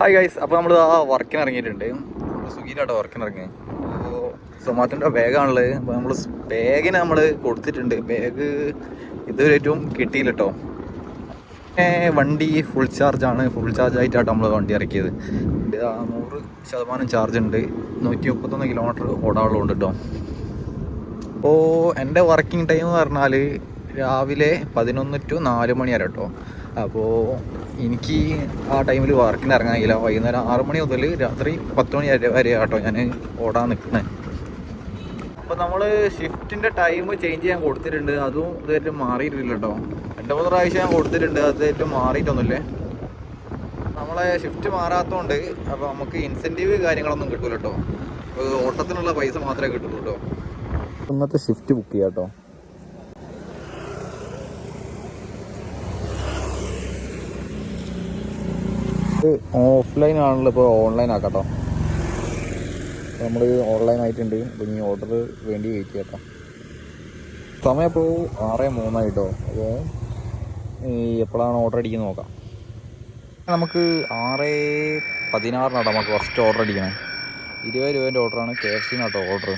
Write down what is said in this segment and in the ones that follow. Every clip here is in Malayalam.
ഹായ് ഗൈസ്, അപ്പോൾ നമ്മൾ ആ വർക്കിന് ഇറങ്ങിയിട്ടുണ്ട്. നമ്മൾ സ്വിഗ്ഗിയിലാട്ടോ വർക്കിന് ഇറങ്ങി. അപ്പോൾ സൊമാറ്റോൻ്റെ ബാഗാണുള്ളത്. അപ്പോൾ നമ്മൾ ബാഗിന് നമ്മൾ കൊടുത്തിട്ടുണ്ട്. ബാഗ് ഇതുവരെയായിട്ടും കിട്ടിയില്ല കേട്ടോ. വണ്ടി ഫുൾ ചാർജാണ്. ഫുൾ ചാർജ് ആയിട്ടാണ് നമ്മൾ വണ്ടി ഇറക്കിയത്. 100% ചാർജ് ഉണ്ട്. 131 കിലോമീറ്റർ ഓടാനുള്ളതുണ്ട് കേട്ടോ. അപ്പോൾ എൻ്റെ വർക്കിംഗ് ടൈം എന്ന് പറഞ്ഞാൽ രാവിലെ 11 to 4 മണി വരെ കേട്ടോ. അപ്പോൾ എനിക്ക് ആ ടൈമിൽ വർക്കിന് ഇറങ്ങാൻ കഴിയില്ല. വൈകുന്നേരം 6 മണി മുതൽ രാത്രി 10 മണി വരെ കേട്ടോ ഞാൻ ഓടാൻ നിൽക്കുന്നത്. അപ്പോൾ നമ്മൾ ഷിഫ്റ്റിൻ്റെ ടൈം ചേഞ്ച് ചെയ്യാൻ കൊടുത്തിട്ടുണ്ട്. അതും ഇതായിട്ട് മാറിയിട്ടില്ല കേട്ടോ. 2-3 പ്രാവശ്യം ഞാൻ കൊടുത്തിട്ടുണ്ട്. അതായിട്ട് മാറിയിട്ടൊന്നുമില്ലേ. നമ്മളെ ഷിഫ്റ്റ് മാറാത്തതുകൊണ്ട് അപ്പോൾ നമുക്ക് ഇൻസെൻറ്റീവ് കാര്യങ്ങളൊന്നും കിട്ടില്ല കേട്ടോ. ഓട്ടത്തിനുള്ള പൈസ മാത്രമേ കിട്ടുള്ളൂ കേട്ടോ. ഇന്നത്തെ ഷിഫ്റ്റ് ബുക്ക് ചെയ്യാം കേട്ടോ. ഓഫ്ലൈൻ ആണല്ലോ, ഇപ്പോൾ ഓൺലൈൻ ആക്കാം കേട്ടോ. നമ്മൾ ഓൺലൈൻ ആയിട്ടുണ്ട്. അപ്പോൾ ഇനി ഓർഡർ വേണ്ടി വെയിറ്റ് ചെയ്യാം കേട്ടോ. സമയം ഇപ്പോൾ 6:03 ആയിട്ടോ. അപ്പോൾ എപ്പോഴാണ് ഓർഡർ അടിക്കുന്നത് നോക്കാം. നമുക്ക് 6:16 നമുക്ക് ഫസ്റ്റ് ഓർഡർ അടിക്കണേ. 20 രൂപേൻ്റെ ഓർഡറാണ്. KFC കേട്ടോ ഓർഡർ.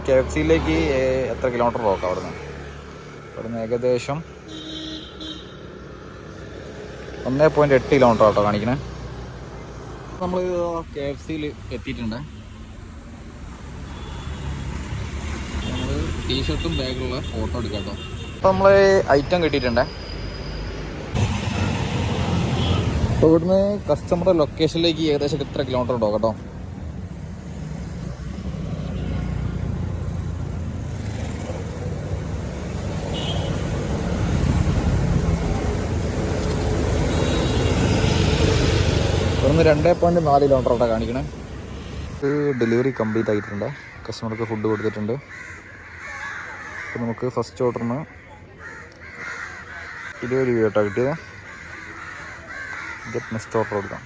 KFCയിലേക്ക് എത്ര കിലോമീറ്റർ നോക്കാം അവിടുന്ന് ഏകദേശം 1.8 കിലോമീറ്റർ ആട്ടോ കാണിക്കണേ. നമ്മൾ KFCയിൽ എത്തിയിട്ടുണ്ട്. നമ്മൾ ടീഷർട്ടും ബാഗിലുള്ള ഫോട്ടോ എടുക്കാം കേട്ടോ. അപ്പോൾ നമ്മൾ ഐറ്റം കിട്ടിയിട്ടുണ്ട്. അപ്പോൾ ഇവിടുന്ന് കസ്റ്റമറുടെ ലൊക്കേഷനിലേക്ക് ഏകദേശം എത്ര കിലോമീറ്റർ ഉണ്ടോ കേട്ടോ. ഇവിടുന്ന് 2.4 കിലോമീറ്റർ ആട്ടോ കാണിക്കണേ. ഡെലിവറി കംപ്ലീറ്റ് ആയിട്ടുണ്ട്. കസ്റ്റമർക്ക് ഫുഡ് കൊടുത്തിട്ടുണ്ട്. അപ്പോൾ നമുക്ക് ഫസ്റ്റ് ഓർഡറിന് 20 രൂപ കേട്ടോ കിട്ടിയത്. ഗെറ്റ് നെക്സ്റ്റ് ഓർഡർ കൊടുക്കാം.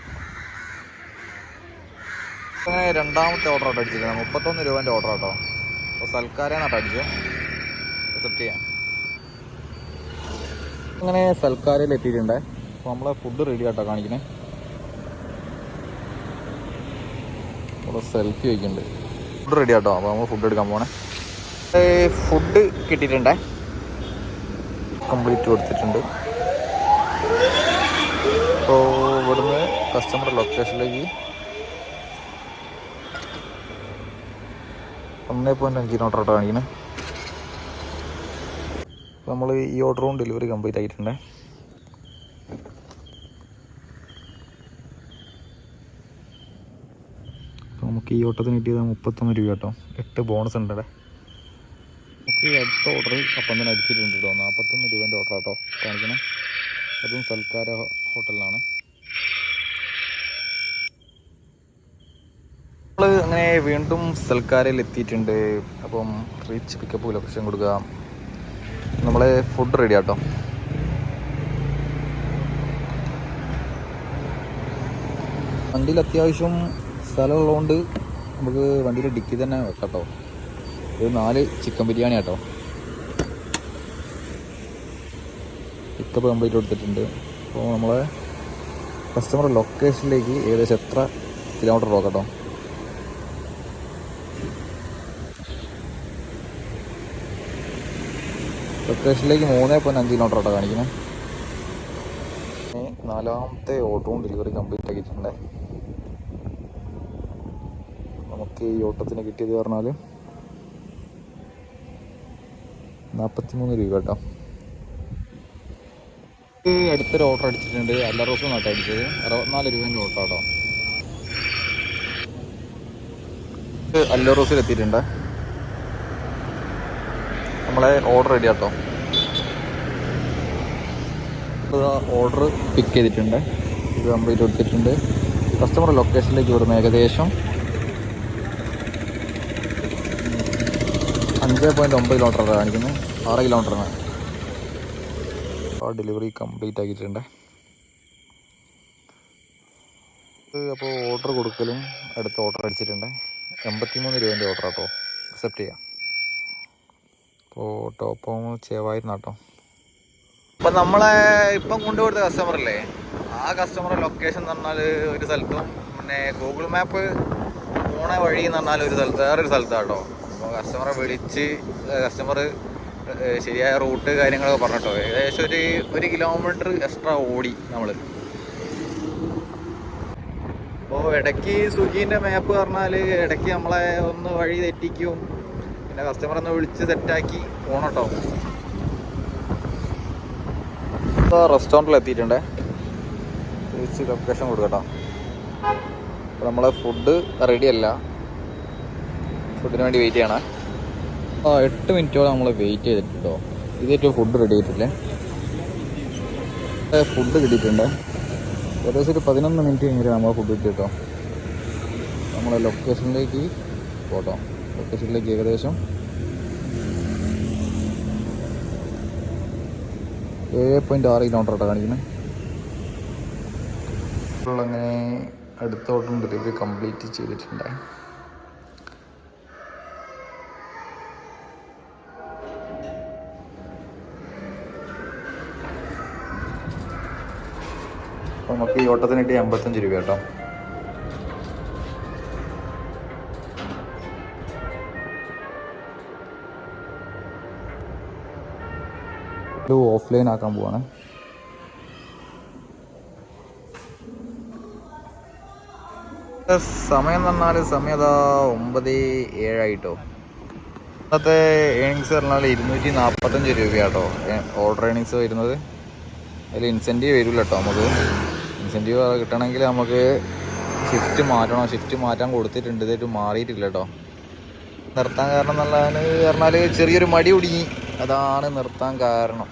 അങ്ങനെ രണ്ടാമത്തെ ഓർഡർ ആട്ടോ അടിച്ചിരിക്കുന്നത്. 31 രൂപേൻ്റെ ഓർഡർ ആട്ടോ. അപ്പോൾ സൽക്കാരനാട്ടോ അടിച്ചത്. അക്സെപ്റ്റ് ചെയ്യാം. അങ്ങനെ സൽക്കാരയിൽ എത്തിയിട്ടുണ്ട്. അപ്പോൾ നമ്മളെ ഫുഡ് റെഡി ആട്ടോ കാണിക്കണേ. സെൽഫി വയ്ക്കുന്നുണ്ട്. ഫുഡ് റെഡി ആട്ടോ. അപ്പോൾ നമ്മൾ ഫുഡ് എടുക്കാൻ പോകണേ. ഫുഡ് കിട്ടിയിട്ടുണ്ടേ. കംപ്ലീറ്റ് കൊടുത്തിട്ടുണ്ട്. അപ്പോൾ ഇവിടുന്ന് കസ്റ്റമറുടെ ലൊക്കേഷനിലേക്ക് 1.5 കിലോമീറ്റർ ആട്ടോ കാണിക്കണേ. അപ്പോൾ നമ്മൾ ഈ ഓർഡറും ഡെലിവറി കംപ്ലീറ്റ് ആയിട്ടുണ്ടേ. നമുക്ക് ഈ ഓട്ടത്തിന് കിട്ടിയത് 31 രൂപ കേട്ടോ. 8 ബോണസ് ഉണ്ട്. നമുക്ക് അടുത്ത ഓർഡർ അപ്പം തന്നെ അടിച്ചിട്ടുണ്ട് കേട്ടോ. 41 രൂപേൻ്റെ ഓർഡർ കേട്ടോ കാണിക്കണേ. അതും സൽക്കാര ഹോട്ടലിലാണ്. നമ്മൾ അങ്ങനെ വീണ്ടും സൽക്കാരയിൽ എത്തിയിട്ടുണ്ട്. അപ്പം റീച്ച് പിക്കപ്പ് ലൊക്കേഷൻ കൊടുക്കുക. നമ്മളെ ഫുഡ് റെഡി ആട്ടോ. വണ്ടിയിൽ അത്യാവശ്യം സ്ഥലമുള്ളതുകൊണ്ട് നമുക്ക് വണ്ടിയിൽ ഡിക്കി തന്നെ വെക്കാം കേട്ടോ. ഒരു 4 ചിക്കൻ ബിരിയാണി കേട്ടോ. പിക്കപ്പ് കംപ്ലീറ്റ് കൊടുത്തിട്ടുണ്ട്. അപ്പോൾ നമ്മളെ കസ്റ്റമർ ലൊക്കേഷനിലേക്ക് ഏകദേശം എത്ര കിലോമീറ്റർ പോകാം കേട്ടോ. ലൊക്കേഷനിലേക്ക് 3.5 കിലോമീറ്റർ ആട്ടോ കാണിക്കുന്നത്. നാലാമത്തെ ഓട്ടവും ഡെലിവറി കംപ്ലീറ്റ് ആക്കിയിട്ടുണ്ട്. നമുക്ക് ഈ ഓട്ടത്തിന് കിട്ടിയത് പറഞ്ഞാൽ 43 രൂപ കേട്ടോ. അടുത്തൊരു ഓർഡർ അടിച്ചിട്ടുണ്ട്. അല്ലറോസ് നാട്ടോ അടിച്ചത്. 64 രൂപേൻ്റെ ഓട്ടോ കേട്ടോ. അല്ലറോസിൽ എത്തിയിട്ടുണ്ട്. നമ്മളെ ഓർഡർ റെഡി കേട്ടോ. ഓർഡർ പിക്ക് ചെയ്തിട്ടുണ്ട്. ഇത് കംപ്ലീറ്റ് കൊടുത്തിട്ടുണ്ട്. കസ്റ്റമർ ലൊക്കേഷനിലേക്ക് ഇവിടുന്ന് ഏകദേശം 5.9 കിലോമീറ്റർ കാണിക്കുന്നത്. 6 കിലോമീറ്ററാണ്. ആ ഡെലിവറി കംപ്ലീറ്റ് ആക്കിയിട്ടുണ്ട്. അപ്പോൾ ഓർഡർ കൊടുക്കലും അടുത്ത ഓർഡർ അടിച്ചിട്ടുണ്ട്. 83 രൂപേൻ്റെ ഓർഡർ കേട്ടോ. അക്സെപ്റ്റ് ചെയ്യാം. അപ്പോൾ ടോപ്പ് ചേവായിരുന്നാട്ടോ. അപ്പം നമ്മളെ ഇപ്പം കൊണ്ടുപോടുത്ത കസ്റ്റമറല്ലേ, ആ കസ്റ്റമറെ ലൊക്കേഷൻ എന്ന് പറഞ്ഞാൽ ഒരു സ്ഥലത്തും, പിന്നെ ഗൂഗിൾ മാപ്പ് പോണ വഴി എന്ന് പറഞ്ഞാൽ ഒരു സ്ഥലത്ത് വേറൊരു സ്ഥലത്താണ് കേട്ടോ. അപ്പോൾ കസ്റ്റമറെ വിളിച്ച് കസ്റ്റമർ ശരിയായ റൂട്ട് കാര്യങ്ങളൊക്കെ പറഞ്ഞിട്ടോ ഏകദേശം ഒരു കിലോമീറ്റർ എക്സ്ട്രാ ഓടി നമ്മൾ. അപ്പോൾ ഇടയ്ക്ക് സ്വിഗ്ഗീൻ്റെ മാപ്പ് പറഞ്ഞാൽ ഇടയ്ക്ക് നമ്മളെ ഒന്ന് വഴി തെറ്റിക്കും, പിന്നെ കസ്റ്റമർ ഒന്ന് വിളിച്ച് സെറ്റാക്കി പോകണം കേട്ടോ. ഇപ്പോൾ റെസ്റ്റോറൻറ്റിൽ എത്തിയിട്ടുണ്ടേ, തിരിച്ച് ലൊക്കേഷൻ കൊടുക്കട്ടോ. അപ്പോൾ നമ്മളെ ഫുഡ് റെഡിയല്ല, ഫുഡിന് വേണ്ടി വെയിറ്റ് ചെയ്യണേ. 8 മിനിറ്റോളം നമ്മൾ വെയിറ്റ് ചെയ്തിട്ടുണ്ടോ. ഇതേറ്റവും ഫുഡ് റെഡി ആയിട്ടില്ലേ, ഫുഡ് കിട്ടിയിട്ടുണ്ട്. ഏകദേശം ഒരു 11 മിനിറ്റ് കഴിഞ്ഞിട്ട് നമ്മൾ ഫുഡ് കിട്ടി കേട്ടോ. നമ്മളെ ലൊക്കേഷനിലേക്ക് പോട്ടോ. ലൊക്കേഷനിലേക്ക് ഏകദേശം 7.6 കിലോമീറ്റർ ആട്ടോ കാണിക്കുന്നത്. അങ്ങനെ അടുത്തോട്ടും ഡെലിവറി കംപ്ലീറ്റ് ചെയ്തിട്ടുണ്ട്. അപ്പോൾ നമുക്ക് ഈ ഓട്ടത്തിന് കിട്ടി 55 രൂപ കേട്ടോ. ഇത് ഓഫ്ലൈൻ ആക്കാൻ പോവാണ്. സമയം എന്ന് പറഞ്ഞാൽ സമയം അതാ 9:07 ഇന്നത്തെ ഏണിങ്സ് പറഞ്ഞാൽ 245 രൂപയാട്ടോ ഓർഡർ ഏണിങ്സ് വരുന്നത്. അതിൽ ഇൻസെൻറ്റീവ് വരില്ല കേട്ടോ. നമുക്ക് ഇൻസെൻറ്റീവ് കിട്ടണമെങ്കിൽ നമുക്ക് ഷിഫ്റ്റ് മാറ്റണം. ഷിഫ്റ്റ് മാറ്റാൻ കൊടുത്തിട്ടുണ്ട്, ഇതായിട്ട് മാറിയിട്ടില്ല കേട്ടോ. നിർത്താൻ കാരണം എന്നുള്ളതാണ് പറഞ്ഞാൽ ചെറിയൊരു മടി കുടുങ്ങി, അതാണ് നിർത്താൻ കാരണം.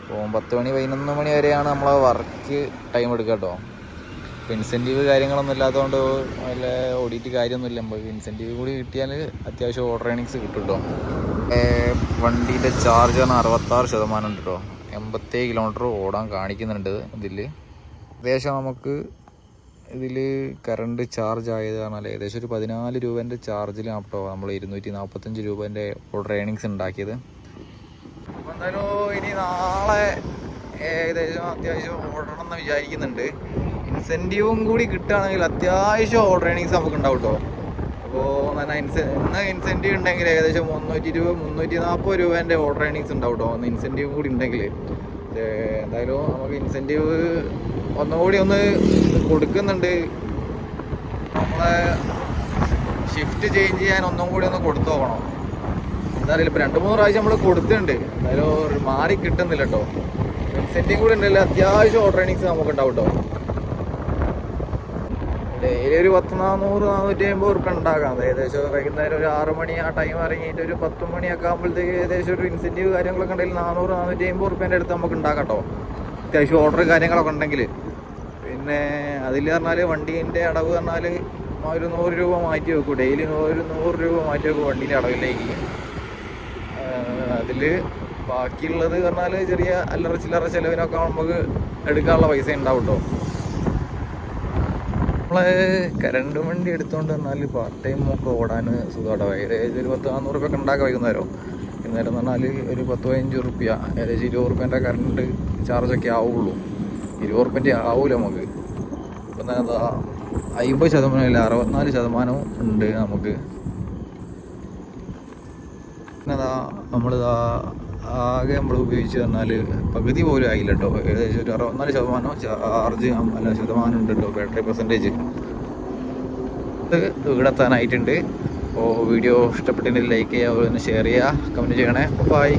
അപ്പോൾ 10 മണി 11 മണി വരെയാണ് നമ്മളെ വർക്ക് ടൈം എടുക്കുക കേട്ടോ. ഇപ്പോൾ ഇൻസെൻറ്റീവ് കാര്യങ്ങളൊന്നും ഇല്ലാത്തതുകൊണ്ട് വല്ല ഓടിയിട്ട് കാര്യമൊന്നുമില്ല. നമുക്ക് ഇൻസെൻറ്റീവ് കൂടി കിട്ടിയാൽ അത്യാവശ്യം ഓർഡർ ഏണിങ്സ് കിട്ടും കേട്ടോ. വണ്ടീൻ്റെ ചാർജ് പറഞ്ഞാൽ 66% ഉണ്ട് കേട്ടോ. 87 കിലോമീറ്റർ ഓടാൻ കാണിക്കുന്നുണ്ട് ഇതിൽ. ഏകദേശം നമുക്ക് ഇതിൽ കറണ്ട് ചാർജ് ആയത് പറഞ്ഞാൽ ഏകദേശം ഒരു 14 രൂപേൻ്റെ ചാർജിലാണ് കേട്ടോ നമ്മൾ 245 രൂപേൻ്റെ ഓർഡർ ഏണിങ്സ് ഉണ്ടാക്കിയത്. അപ്പോൾ എന്തായാലും ഇനി നാളെ ഏകദേശം അത്യാവശ്യം ഓടണം എന്ന് വിചാരിക്കുന്നുണ്ട്. ഇൻസെൻറ്റീവും കൂടി കിട്ടുകയാണെങ്കിൽ അത്യാവശ്യം ഓർഡർ ഏണിങ്സ് നമുക്ക് ഉണ്ടാവും കേട്ടോ. അപ്പോൾ ഇന്ന് ഇൻസെൻറ്റീവ് ഉണ്ടെങ്കിൽ ഏകദേശം 340 രൂപേൻ്റെ ഓർഡർ ഏണിങ്സ് ഉണ്ടാവും കേട്ടോ. ഒന്ന് ഇൻസെൻറ്റീവ് കൂടി ഉണ്ടെങ്കിൽ. എന്തായാലും നമുക്ക് ഇൻസെൻറ്റീവ് ഒന്നുകൂടി ഒന്ന് കൊടുക്കുന്നുണ്ട്. നമ്മളെ ഷിഫ്റ്റ് ചേഞ്ച് ചെയ്യാൻ ഒന്നും കൂടി ഒന്ന് കൊടുത്തു നോക്കണം. എന്തായാലും ഇപ്പോൾ 2-3 പ്രാവശ്യം നമ്മൾ കൊടുത്തിട്ടുണ്ട്, എന്തായാലും മാറി കിട്ടുന്നില്ല കേട്ടോ. ഇൻസെൻറ്റീവ് കൂടി ഉണ്ടല്ലോ, അത്യാവശ്യം ഓർഡർ ഏണിങ്സ് നമുക്ക് ഉണ്ടാവും കേട്ടോ. ഡെയിലി ഒരു 400-450 ഉറുപ്പിക ഉണ്ടാക്കാം. ഏകദേശം വൈകുന്നേരം ഒരു 6 മണി ആ ടൈം ഇറങ്ങിയിട്ട് ഒരു 10 മണിയൊക്കെ ആകുമ്പോഴത്തേക്ക് ഏകദേശം ഒരു ഇൻസെൻറ്റീവ് കാര്യങ്ങളൊക്കെ ഉണ്ടെങ്കിൽ 400-450 ഉറുപ്പിൻ്റെ അടുത്ത് നമുക്ക് ഉണ്ടാക്കാം കേട്ടോ. അത്യാവശ്യം ഓർഡർ കാര്യങ്ങളൊക്കെ ഉണ്ടെങ്കിൽ. പിന്നെ അതിൽ പറഞ്ഞാൽ വണ്ടീൻ്റെ അടവ് പറഞ്ഞാൽ ഒരു 100 രൂപ മാറ്റി വെക്കും. ഡെയിലി ഒരു 100 രൂപ മാറ്റി വെക്കും വണ്ടീൻ്റെ അടവിലേക്ക്. അതിൽ ബാക്കിയുള്ളത് പറഞ്ഞാൽ ചെറിയ അല്ലറ ചില്ലറ ചിലവിനൊക്കെ നമുക്ക് എടുക്കാനുള്ള പൈസ ഉണ്ടാവും കേട്ടോ. നമ്മളെ കറണ്ട് വണ്ടി എടുത്തുകൊണ്ട് പറഞ്ഞാൽ പാർട്ട് ടൈം ഒക്കെ ഓടാൻ സുഖമാട്ടോ. ഏകദേശം ഒരു 10-400 രൂപ ഉണ്ടാക്കാൻ വൈകുന്നേരം എന്ന് പറഞ്ഞാൽ ഒരു 10-15 ഉറുപ്പ്യ ഏകദേശം 20 ഉറുപ്പ്യൻ്റെ കറണ്ട് ചാർജൊക്കെ ആവുള്ളൂ. 20 ഉറുപ്പ്യൻ്റെ ആവില്ല നമുക്ക്. ഇപ്പം എന്താ 50% ഇല്ല 64% ഉണ്ട് നമുക്ക്. പിന്നെതാ നമ്മളിതാ ആകെ നമ്മൾ ഉപയോഗിച്ച് പറഞ്ഞാൽ പകുതി പോലും ആയില്ല കേട്ടോ. ഏകദേശം ഒരു 64% ചാർജ് അല്ല ശതമാനം ഉണ്ട് കേട്ടോ, ബാറ്ററി പെർസെൻറ്റേജ്. ഇത് വീടെത്താനായിട്ടുണ്ട്. അപ്പോൾ വീഡിയോ ഇഷ്ടപ്പെട്ടിട്ടുണ്ടെങ്കിൽ ലൈക്ക് ചെയ്യുക, ഷെയർ ചെയ്യുക, കമൻറ്റ് ചെയ്യണേ. ബൈ.